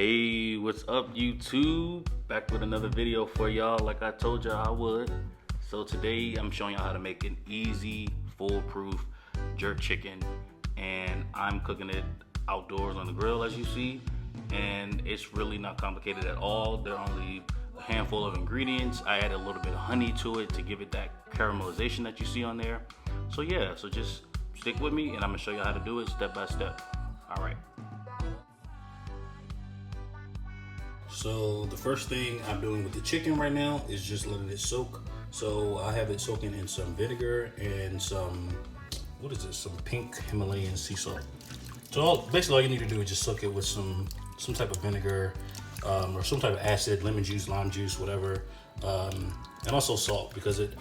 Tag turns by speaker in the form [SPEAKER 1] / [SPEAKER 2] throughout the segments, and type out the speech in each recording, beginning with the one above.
[SPEAKER 1] Hey, what's up YouTube? Back with another video for y'all like I told y'all I would. So today I'm showing y'all how to make an easy, foolproof jerk chicken, and I'm cooking it outdoors on the grill as you see, and it's really not complicated at all. There are only a handful of ingredients. I added a little bit of honey to it to give it that caramelization that you see on there. So yeah, so just stick with me and I'm gonna show you how to do it step by step. All right. So the first thing I'm doing with the chicken right now is just letting it soak. So I have it soaking in some vinegar and some, what is this? Some pink Himalayan sea salt. So basically all you need to do is just soak it with some type of vinegar or some type of acid, lemon juice, lime juice, whatever. And also salt, because it's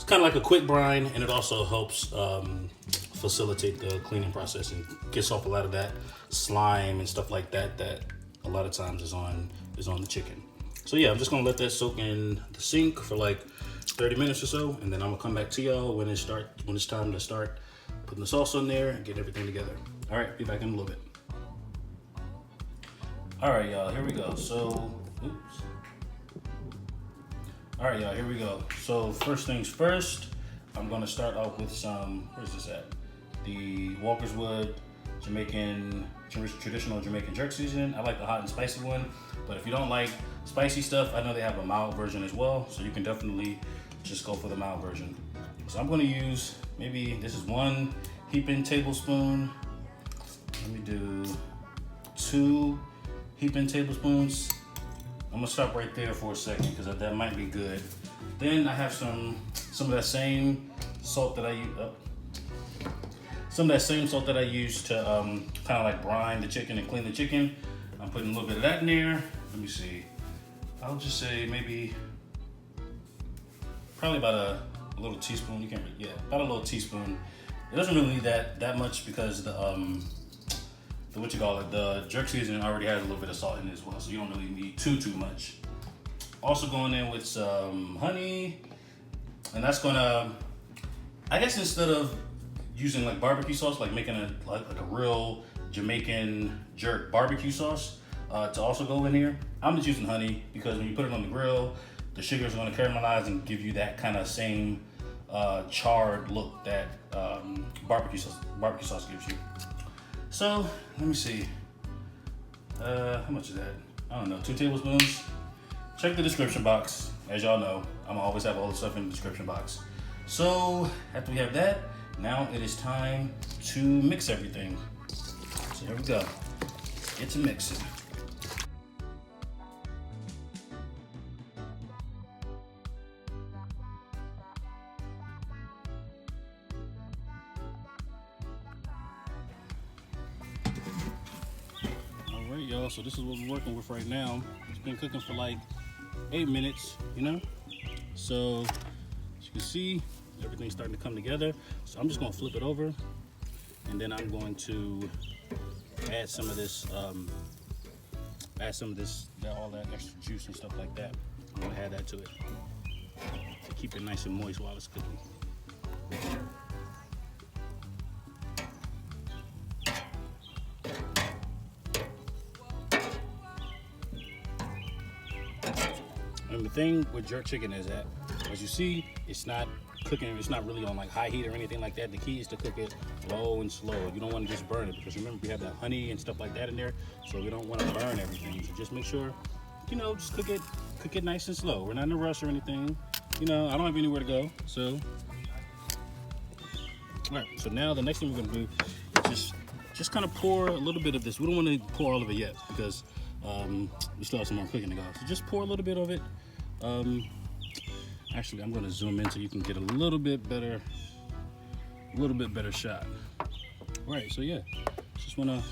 [SPEAKER 1] kind of like a quick brine, and it also helps facilitate the cleaning process and gets off a lot of that slime and stuff like that that a lot of times is on the chicken. So yeah, I'm just gonna let that soak in the sink for like 30 minutes or so, and then I'm gonna come back to y'all when it's time to start putting the sauce on there and get everything together. All right, be back in a little bit. All right, y'all, here we go. So, oops. All right, y'all, here we go. So first things first, I'm gonna start off with some, where's this at? The Walkerswood Jamaican, traditional Jamaican jerk seasoning. I like the hot and spicy one, but if you don't like spicy stuff, I know they have a mild version as well, so you can definitely just go for the mild version. So I'm gonna use, maybe this is 1 heaping tablespoon. Let me do 2 heaping tablespoons. I'm gonna stop right there for a second because that might be good. Then I have some of that same salt that I use. Some of that same salt that I use to kind of like brine the chicken and clean the chicken. I'm putting a little bit of that in there. Let me see. I'll just say maybe, probably about a little teaspoon. You can't, yeah, about a little teaspoon. It doesn't really need that much because the the jerk seasoning already has a little bit of salt in it as well, so you don't really need too much. Also going in with some honey, and that's gonna, I guess instead of using like barbecue sauce, like making a real Jamaican jerk barbecue sauce to also go in here, I'm just using honey because when you put it on the grill, the sugar is going to caramelize and give you that kind of same charred look that barbecue sauce gives you. So let me see, how much is that? I don't know, 2 tablespoons. Check the description box. As y'all know, I'm gonna always have all the stuff in the description box. So after we have that, now it is time to mix everything. So here we go. Let's get to mixing. All right, y'all. So this is what we're working with right now. It's been cooking for like 8 minutes, you know? So as you can see, everything's starting to come together. So I'm just gonna flip it over, and then I'm going to add some of this, all that extra juice and stuff like that. I'm gonna add that to it to keep it nice and moist while it's cooking. And the thing with jerk chicken is that, as you see, it's not cooking, it's not really on like high heat or anything like that. The key is to cook it low and slow. You don't want to just burn it, because remember we have that honey and stuff like that in there, so we don't want to burn everything. So just make sure, you know, just cook it nice and slow. We're not in a rush or anything. You know, I don't have anywhere to go, so. All right, so now the next thing we're gonna do is just kind of pour a little bit of this. We don't want to pour all of it yet because we still have some more cooking to go. So just pour a little bit of it. Actually, I'm going to zoom in so you can get a little bit better shot. All right, so yeah, just wanna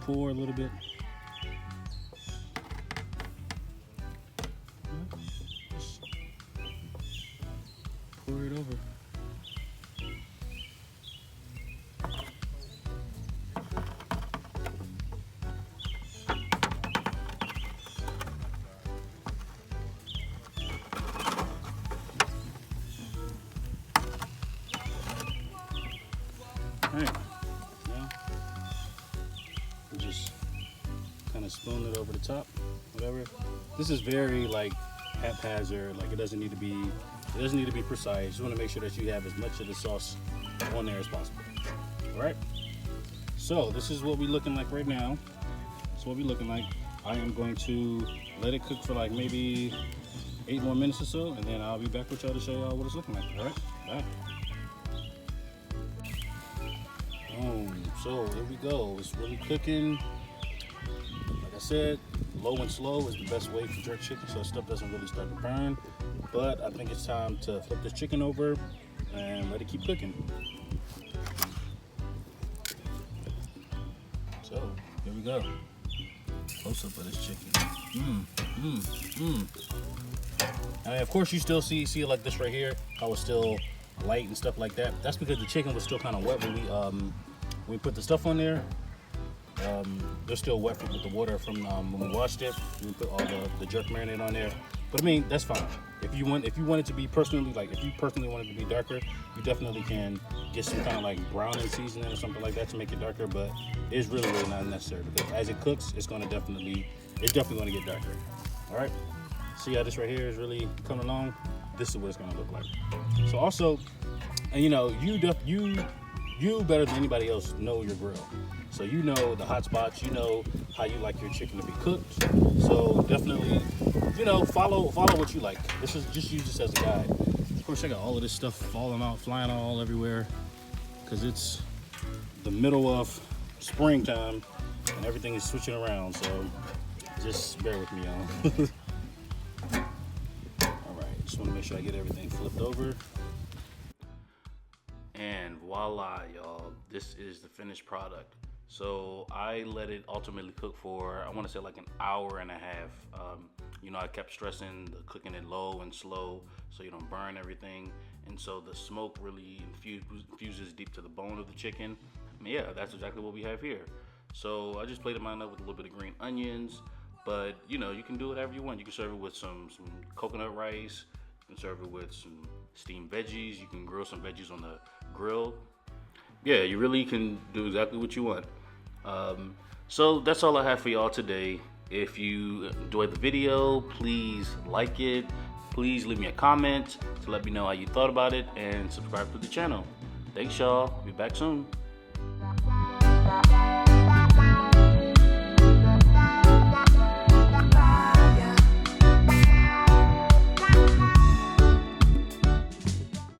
[SPEAKER 1] pour a little bit. Just pour it over. All right, now just kind of spoon it over the top, whatever. This is very like haphazard. Like it doesn't need to be precise. You just want to make sure that you have as much of the sauce on there as possible. All right. So this is what we're looking like right now. That's what we're looking like. I am going to let it cook for like maybe 8 more minutes or so, and then I'll be back with y'all to show y'all what it's looking like. All right. Bye. So here we go. It's really cooking. Like I said, low and slow is the best way for jerk chicken, so stuff doesn't really start to burn. But I think it's time to flip this chicken over and let it keep cooking. So here we go. Close up of this chicken. And of course, you still see it like this right here. How it's still light and stuff like that. That's because the chicken was still kind of wet when we put the stuff on there. They're still wet with the water from when we washed it. We put all the jerk marinade on there. But I mean, that's fine. If you want it to be personally, like if you personally want it to be darker, you definitely can get some kind of like browning seasoning or something like that to make it darker. But it's really not necessary because as it cooks, it's definitely going to get darker. All right. See how this right here is really coming along? This is what it's going to look like. So also, and you know, you better than anybody else know your grill. So you know the hot spots, you know how you like your chicken to be cooked. So definitely, you know, follow what you like. This is just use this as a guide. Of course, I got all of this stuff flying all everywhere, because it's the middle of springtime and everything is switching around. So just bear with me, y'all. All right, just want to make sure I get everything flipped over. And voila, y'all, this is the finished product. So I let it ultimately cook for, I want to say like an hour and a half. You know, I kept stressing the cooking it low and slow so you don't burn everything. And so the smoke really infuses deep to the bone of the chicken. I mean, yeah, that's exactly what we have here. So I just plated mine up with a little bit of green onions, but you know, you can do whatever you want. You can serve it with some coconut rice. You can serve it with some steamed veggies. You can grill some veggies on the grill. Yeah, you really can do exactly what you want. So that's all I have for y'all today. If you enjoyed the video, please like it. Please leave me a comment to let me know how you thought about it, and subscribe to the channel. Thanks, y'all. I'll be back soon.